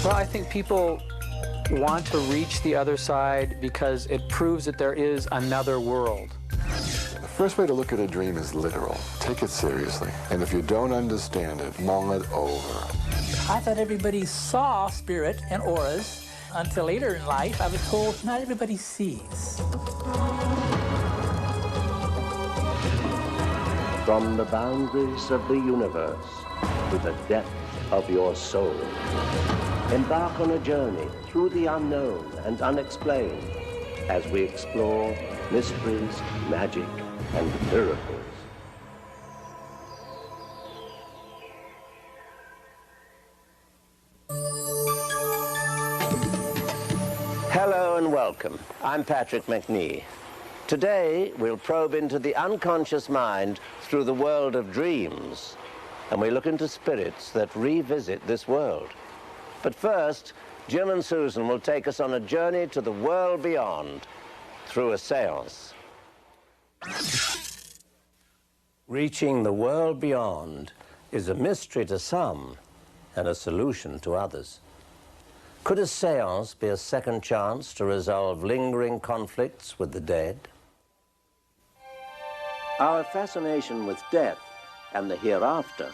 Well, I think people want to reach the other side because it proves that there is another world. The first way to look at a dream is literal. Take it seriously. And if you don't understand it, mull it over. I thought everybody saw spirit and auras until later in life I was told not everybody sees. From the boundaries of the universe to the depth of your soul, embark on a journey through the unknown and unexplained as we explore mysteries, magic, and miracles. Hello and welcome. I'm Patrick McNee. Today, we'll probe into the unconscious mind through the world of dreams, and we look into spirits that revisit this world. But first, Jim and Susan will take us on a journey to the world beyond through a seance. Reaching the world beyond is a mystery to some and a solution to others. Could a seance be a second chance to resolve lingering conflicts with the dead? Our fascination with death and the hereafter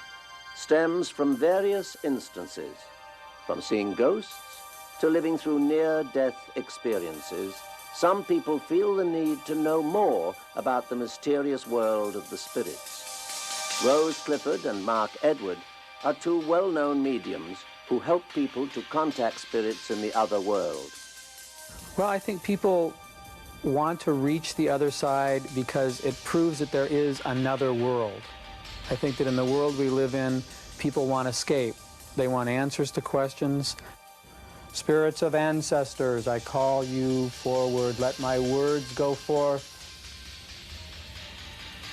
stems from various instances, from seeing ghosts to living through near-death experiences. Some people feel the need to know more about the mysterious world of the spirits. Rose Clifford and Mark Edward are two well-known mediums who help people to contact spirits in the other world. Well, I think people want to reach the other side because it proves that there is another world. I think that in the world we live in, people want escape. They want answers to questions. Spirits of ancestors, I call you forward. Let my words go forth,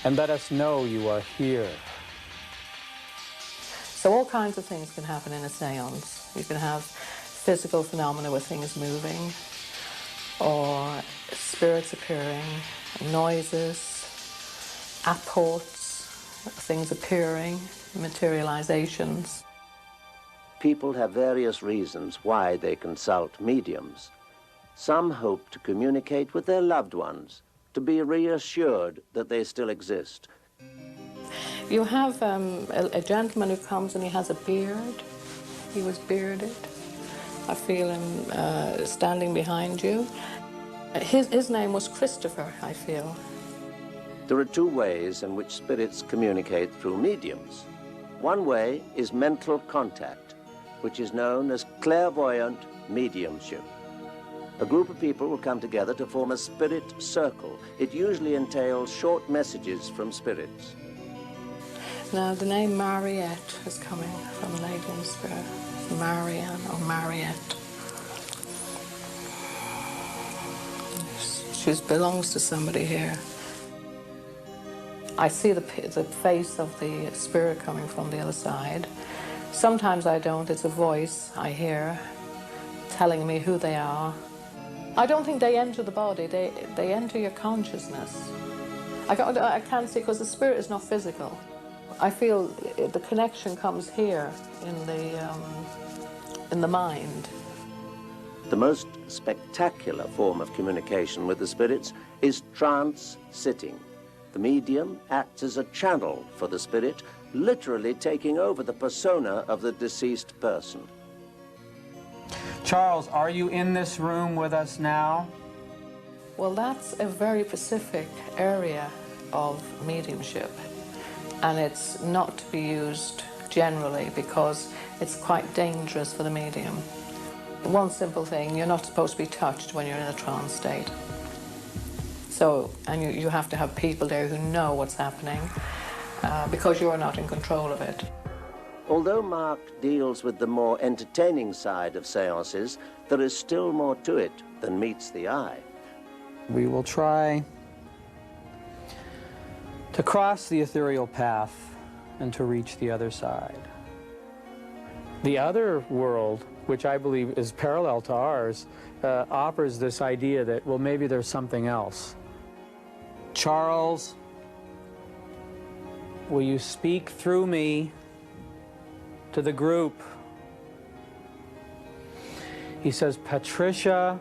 and let us know you are here. So all kinds of things can happen in a seance. You can have physical phenomena with things moving, or spirits appearing, noises, apports, things appearing, materializations. People have various reasons why they consult mediums. Some hope to communicate with their loved ones, to be reassured that they still exist. You have a gentleman who comes and he has a beard. He was bearded. I feel him standing behind you. His name was Christopher, I feel. There are two ways in which spirits communicate through mediums. One way is mental contact, which is known as clairvoyant mediumship. A group of people will come together to form a spirit circle. It usually entails short messages from spirits. Now, the name Mariette is coming from a lady in spirit. Marianne or Mariette. She belongs to somebody here. I see the face of the spirit coming from the other side. Sometimes I don't. It's a voice I hear telling me who they are. I don't think they enter the body. They enter your consciousness. I can't see because the spirit is not physical. I feel the connection comes here in the mind. The most spectacular form of communication with the spirits is trance sitting. The medium acts as a channel for the spirit, literally taking over the persona of the deceased person. Charles, are you in this room with us now? Well, that's a very specific area of mediumship, and it's not to be used generally because it's quite dangerous for the medium. One simple thing, you're not supposed to be touched when you're in a trance state. So, and you have to have people there who know what's happening because you're not in control of it. Although Mark deals with the more entertaining side of seances, there is still more to it than meets the eye. We will try to cross the ethereal path and to reach the other side. The other world, which I believe is parallel to ours, offers this idea that, well, maybe there's something else. Charles, will you speak through me to the group? He says, Patricia,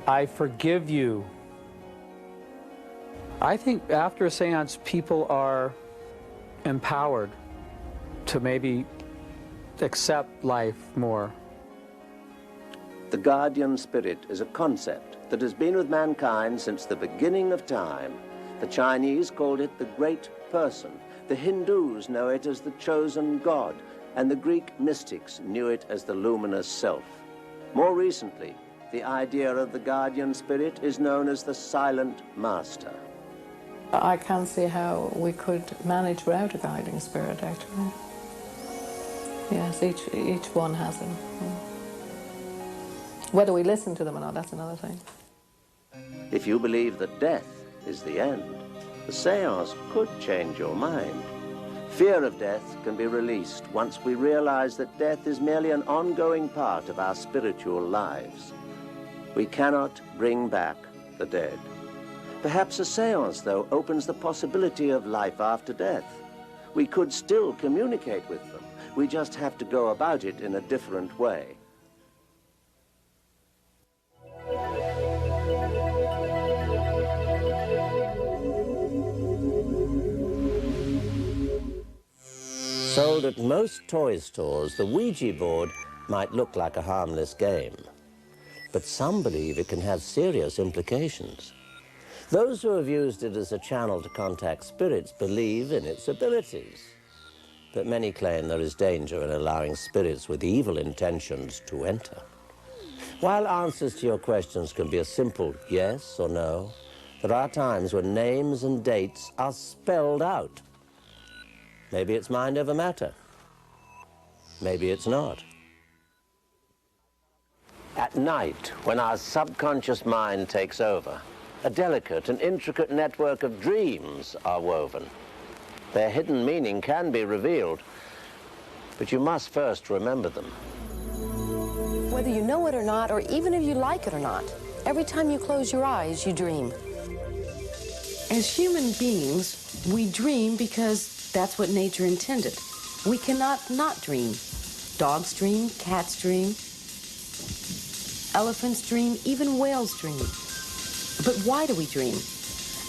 I forgive you. I think after a seance, people are empowered to maybe accept life more. The guardian spirit is a concept that has been with mankind since the beginning of time. The Chinese called it the Great Person. The Hindus know it as the chosen God, and the Greek mystics knew it as the luminous self. More recently, the idea of the guardian spirit is known as the silent master. I can't see how we could manage without a guiding spirit, actually. Yes, each one has them. Whether we listen to them or not, that's another thing. If you believe that death is the end, the seance could change your mind. Fear of death can be released once we realize that death is merely an ongoing part of our spiritual lives. We cannot bring back the dead. Perhaps a seance, though, opens the possibility of life after death. We could still communicate with them. We just have to go about it in a different way. Sold at most toy stores, the Ouija board might look like a harmless game. But some believe it can have serious implications. Those who have used it as a channel to contact spirits believe in its abilities. But many claim there is danger in allowing spirits with evil intentions to enter. While answers to your questions can be a simple yes or no, there are times when names and dates are spelled out. Maybe it's mind over matter. Maybe it's not. At night, when our subconscious mind takes over, a delicate and intricate network of dreams are woven. Their hidden meaning can be revealed, but you must first remember them. Whether you know it or not, or even if you like it or not, every time you close your eyes, you dream. As human beings, we dream because that's what nature intended. We cannot not dream. Dogs dream, cats dream, elephants dream, even whales dream. But why do we dream?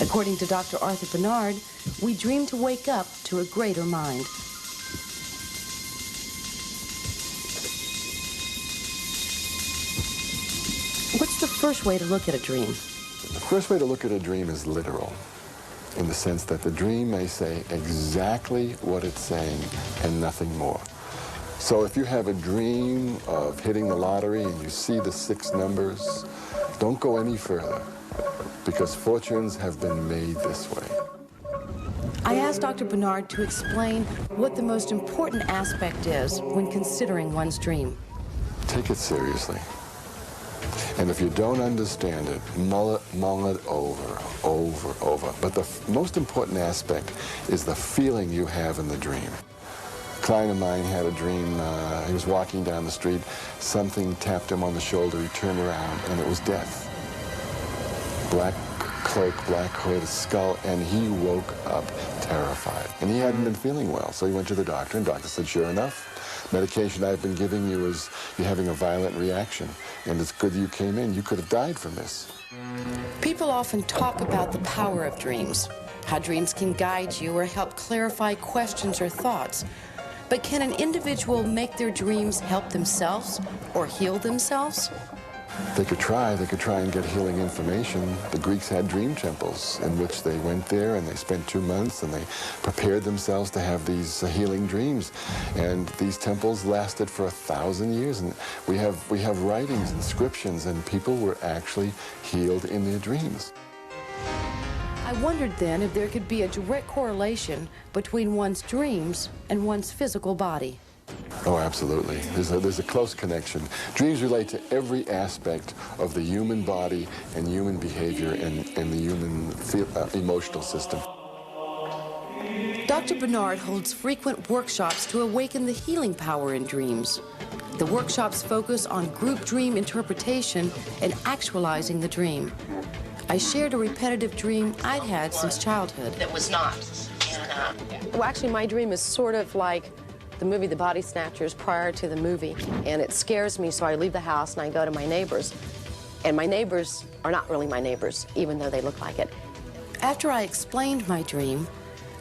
According to Dr. Arthur Bernard, we dream to wake up to a greater mind. What's the first way to look at a dream? The first way to look at a dream is literal, in the sense that the dream may say exactly what it's saying and nothing more. So if you have a dream of hitting the lottery and you see the 6 numbers, don't go any further, because fortunes have been made this way. I asked Dr. Bernard to explain what the most important aspect is when considering one's dream. Take it seriously. And if you don't understand it, mull it over. But the most important aspect is the feeling you have in the dream. A client of mine had a dream, he was walking down the street, something tapped him on the shoulder, he turned around, and it was death. Black cloak, black hood, a skull, and he woke up terrified. And he hadn't been feeling well, so he went to the doctor, and the doctor said, sure enough, medication I've been giving you is you're having a violent reaction, and it's good you came in. You could have died from this. People often talk about the power of dreams, how dreams can guide you or help clarify questions or thoughts. But can an individual make their dreams help themselves or heal themselves? They could try and get healing information. The Greeks had dream temples in which they went there and they spent 2 months and they prepared themselves to have these healing dreams. And these temples lasted for 1,000 years. And we have writings, inscriptions, and people were actually healed in their dreams. I wondered then if there could be a direct correlation between one's dreams and one's physical body. Oh, absolutely. There's a close connection. Dreams relate to every aspect of the human body and human behavior and the human emotional system. Dr. Bernard holds frequent workshops to awaken the healing power in dreams. The workshops focus on group dream interpretation and actualizing the dream. I shared a repetitive dream I'd had since childhood. That was not. Well, actually, my dream is sort of like the movie The Body Snatchers prior to the movie, and it scares me, so I leave the house and I go to my neighbors. And my neighbors are not really my neighbors, even though they look like it. After I explained my dream,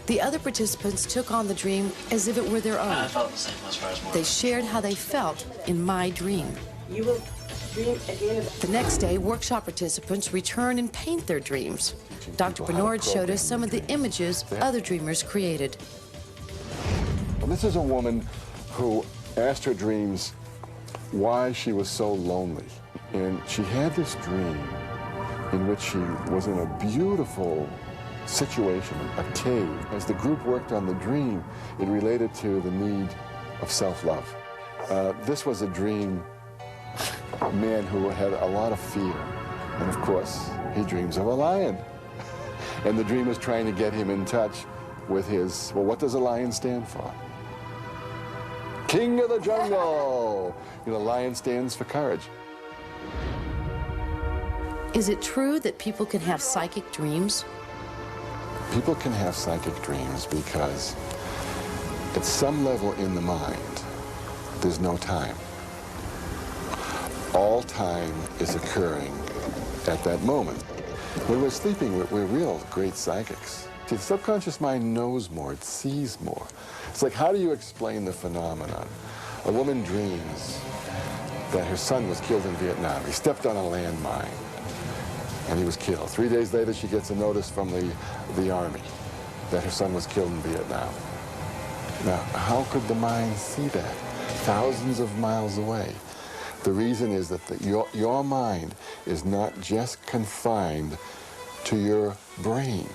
the other participants took on the dream as if it were their own. I felt the same as far as more. They shared how they felt in my dream. You will dream again. The next day, workshop participants return and paint their dreams. Dr. Bernard showed us some of the images other dreamers created. Well, this is a woman who asked her dreams why she was so lonely. And she had this dream in which she was in a beautiful situation, a cave. As the group worked on the dream, it related to the need of self-love. This was a dream man who had a lot of fear. And of course, he dreams of a lion. And the dream was trying to get him in touch with his, well, what does a lion stand for? King of the jungle! You know, lion stands for courage. Is it true that people can have psychic dreams? People can have psychic dreams because at some level in the mind, there's no time. All time is occurring at that moment. When we're sleeping, we're real great psychics. See, the subconscious mind knows more, it sees more. It's like, how do you explain the phenomenon? A woman dreams that her son was killed in Vietnam. He stepped on a landmine and he was killed. 3 days later, she gets a notice from the army that her son was killed in Vietnam. Now, how could the mind see that? Thousands of miles away. The reason is that your mind is not just confined to your brain.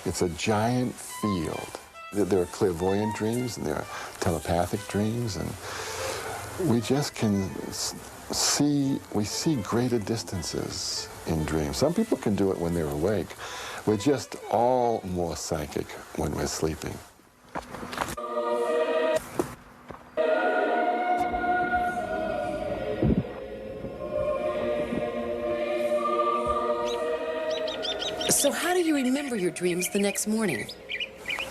It's a giant field. There are clairvoyant dreams and there are telepathic dreams, and we just can see greater distances in dreams. Some people can do it when they're awake. We're just all more psychic when we're sleeping. So how do you remember your dreams the next morning?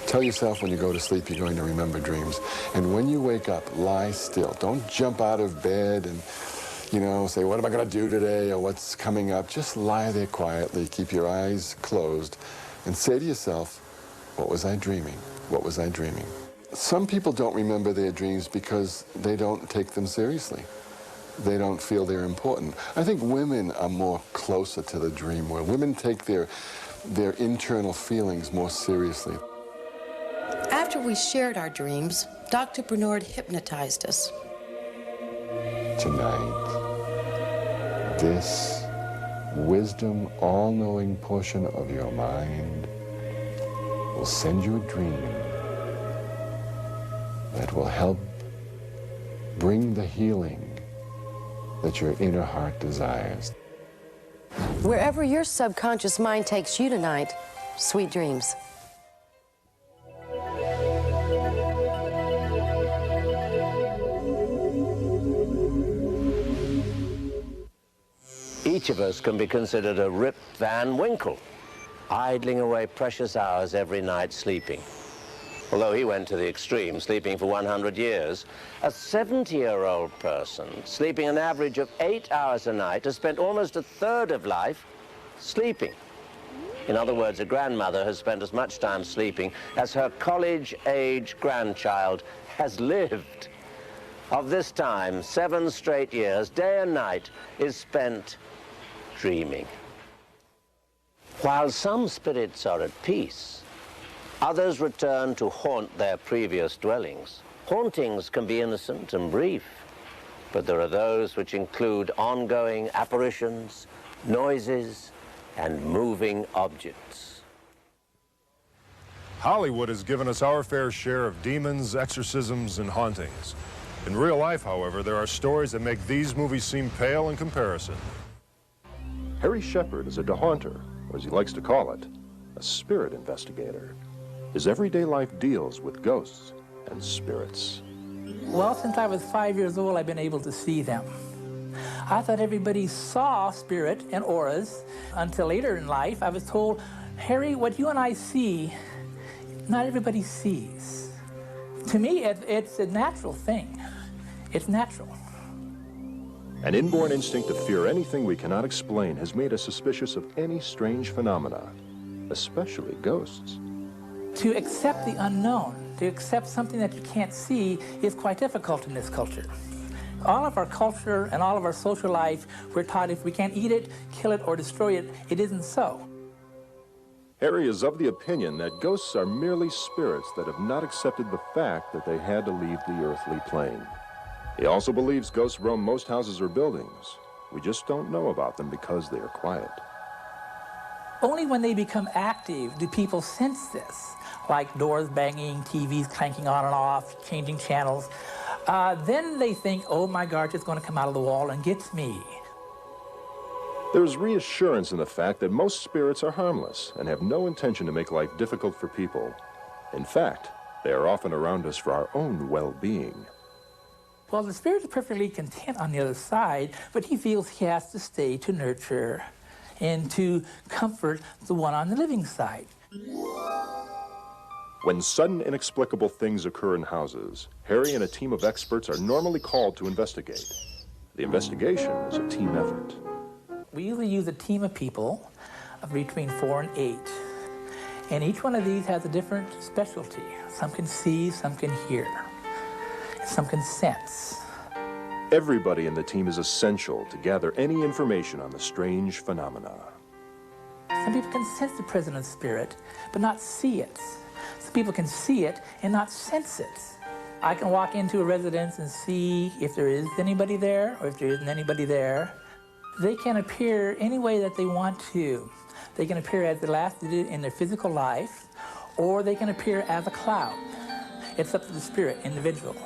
Tell yourself when you go to sleep you're going to remember dreams. And when you wake up, lie still. Don't jump out of bed and, you know, say, what am I going to do today, or what's coming up? Just lie there quietly, keep your eyes closed, and say to yourself, what was I dreaming? What was I dreaming? Some people don't remember their dreams because they don't take them seriously. They don't feel they're important. I think women are more closer to the dream world. Women take their internal feelings more seriously. After we shared our dreams, Dr. Bernard hypnotized us. Tonight, this wisdom, all-knowing portion of your mind will send you a dream that will help bring the healing that your inner heart desires. Wherever your subconscious mind takes you tonight, sweet dreams. Each of us can be considered a Rip Van Winkle, idling away precious hours every night sleeping. Although he went to the extreme, sleeping for 100 years, a 70-year-old person, sleeping an average of 8 hours a night, has spent almost a third of life sleeping. In other words, a grandmother has spent as much time sleeping as her college-age grandchild has lived. Of this time, 7 straight years, day and night, is spent dreaming. While some spirits are at peace, others return to haunt their previous dwellings. Hauntings can be innocent and brief, but there are those which include ongoing apparitions, noises, and moving objects. Hollywood has given us our fair share of demons, exorcisms, and hauntings. In real life, however, there are stories that make these movies seem pale in comparison. Harry Shepard is a dehaunter, or as he likes to call it, a spirit investigator. His everyday life deals with ghosts and spirits. Well, since I was 5 years old, I've been able to see them. I thought everybody saw spirit and auras until later in life. I was told, Harry, what you and I see, not everybody sees. To me, it's a natural thing. It's natural. An inborn instinct to fear anything we cannot explain has made us suspicious of any strange phenomena, especially ghosts. To accept the unknown, to accept something that you can't see, is quite difficult in this culture. All of our culture and all of our social life, we're taught if we can't eat it, kill it, or destroy it, it isn't so. Harry is of the opinion that ghosts are merely spirits that have not accepted the fact that they had to leave the earthly plane. He also believes ghosts roam most houses or buildings. We just don't know about them because they are quiet. Only when they become active do people sense this, like doors banging, TVs clanking on and off, changing channels. Then they think, oh my gosh, it's going to come out of the wall and get me. There's reassurance in the fact that most spirits are harmless and have no intention to make life difficult for people. In fact, they are often around us for our own well-being. Well, the spirit is perfectly content on the other side, but he feels he has to stay to nurture and to comfort the one on the living side. When sudden, inexplicable things occur in houses, Harry and a team of experts are normally called to investigate. The investigation is a team effort. We usually use a team of people of between 4 and 8. And each one of these has a different specialty. Some can see, some can hear, and some can sense. Everybody in the team is essential to gather any information on the strange phenomena. Some people can sense the presence of spirit, but not see it. Some people can see it and not sense it. I can walk into a residence and see if there is anybody there or if there isn't anybody there. They can appear any way that they want to. They can appear as the last they did in their physical life, or they can appear as a cloud. It's up to the spirit, individual.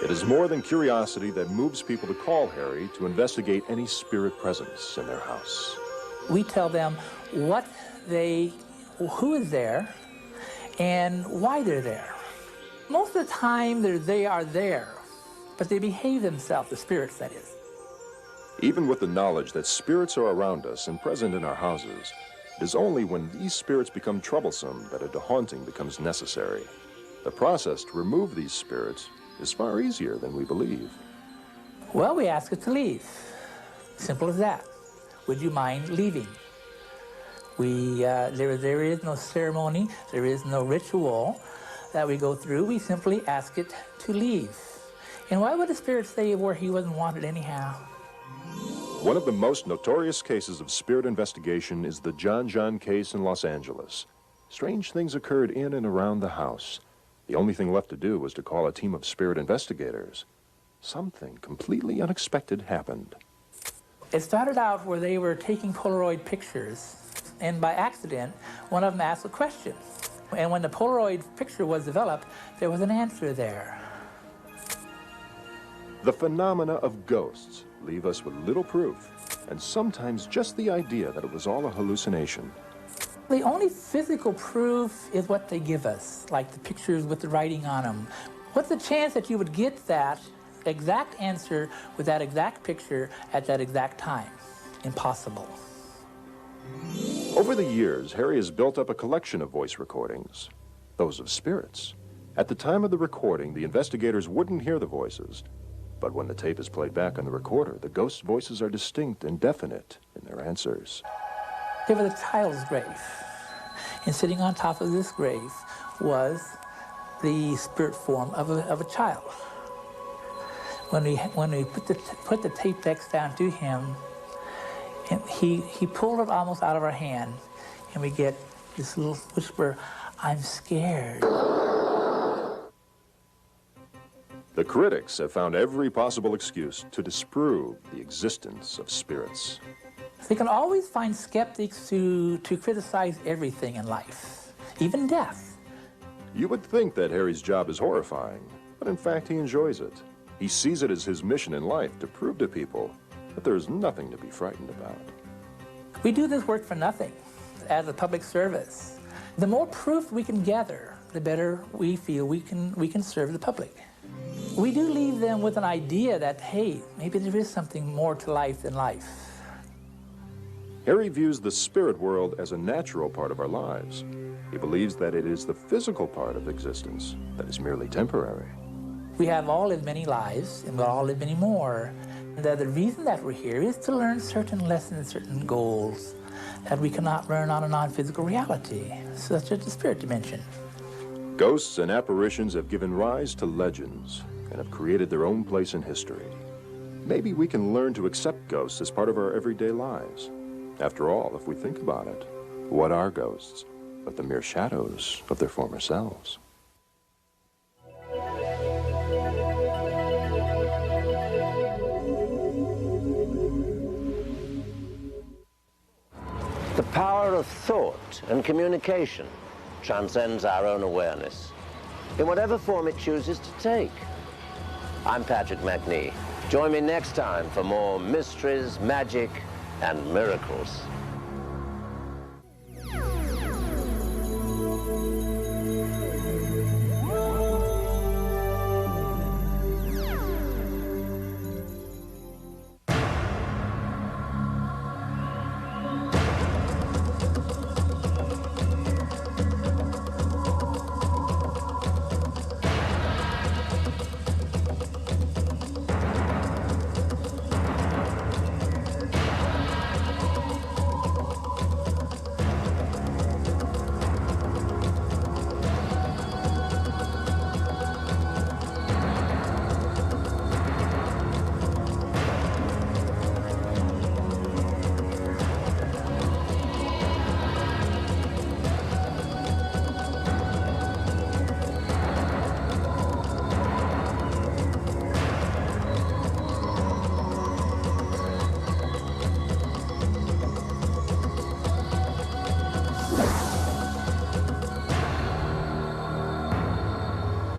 It is more than curiosity that moves people to call Harry to investigate any spirit presence in their house. We tell them who is there and why they're there. Most of the time they are there, but they behave themselves, the spirits that is. Even with the knowledge that spirits are around us and present in our houses, it is only when these spirits become troublesome that a dehaunting becomes necessary. The process to remove these spirits is far easier than we believe. Well, we ask it to leave. Simple as that. Would you mind leaving? There is no ceremony, there is no ritual that we go through. We simply ask it to leave. And why would a spirit stay where he wasn't wanted anyhow? One of the most notorious cases of spirit investigation is the John case in Los Angeles. Strange things occurred in and around the house. The only thing left to do was to call a team of spirit investigators. Something completely unexpected happened. It started out where they were taking Polaroid pictures, and by accident, one of them asked a question. And when the Polaroid picture was developed, there was an answer there. The phenomena of ghosts leave us with little proof, and sometimes just the idea that it was all a hallucination. The only physical proof is what they give us, like the pictures with the writing on them. What's the chance that you would get that exact answer with that exact picture at that exact time? Impossible. Over the years, Harry has built up a collection of voice recordings, those of spirits. At the time of the recording, the investigators wouldn't hear the voices, but when the tape is played back on the recorder, the ghosts' voices are distinct and definite in their answers. There was a child's grave, and sitting on top of this grave was the spirit form of a child. When we put the tape decks down to him, and he pulled it almost out of our hand, and we get this little whisper, "I'm scared." The critics have found every possible excuse to disprove the existence of spirits. They can always find skeptics to criticize everything in life, even death. You would think that Harry's job is horrifying, but in fact he enjoys it. He sees it as his mission in life to prove to people that there is nothing to be frightened about. We do this work for nothing, as a public service. The more proof we can gather, the better we feel we can serve the public. We do leave them with an idea that, hey, maybe there is something more to life than life. Harry views the spirit world as a natural part of our lives. He believes that it is the physical part of existence that is merely temporary. We have all lived many lives, and we'll all live many more. And the reason that we're here is to learn certain lessons, certain goals that we cannot learn on a non-physical reality, such as the spirit dimension. Ghosts and apparitions have given rise to legends and have created their own place in history. Maybe we can learn to accept ghosts as part of our everyday lives. After all, if we think about it, what are ghosts but the mere shadows of their former selves? The power of thought and communication transcends our own awareness, in whatever form it chooses to take. I'm Patrick McNee. Join me next time for more mysteries, magic, and miracles.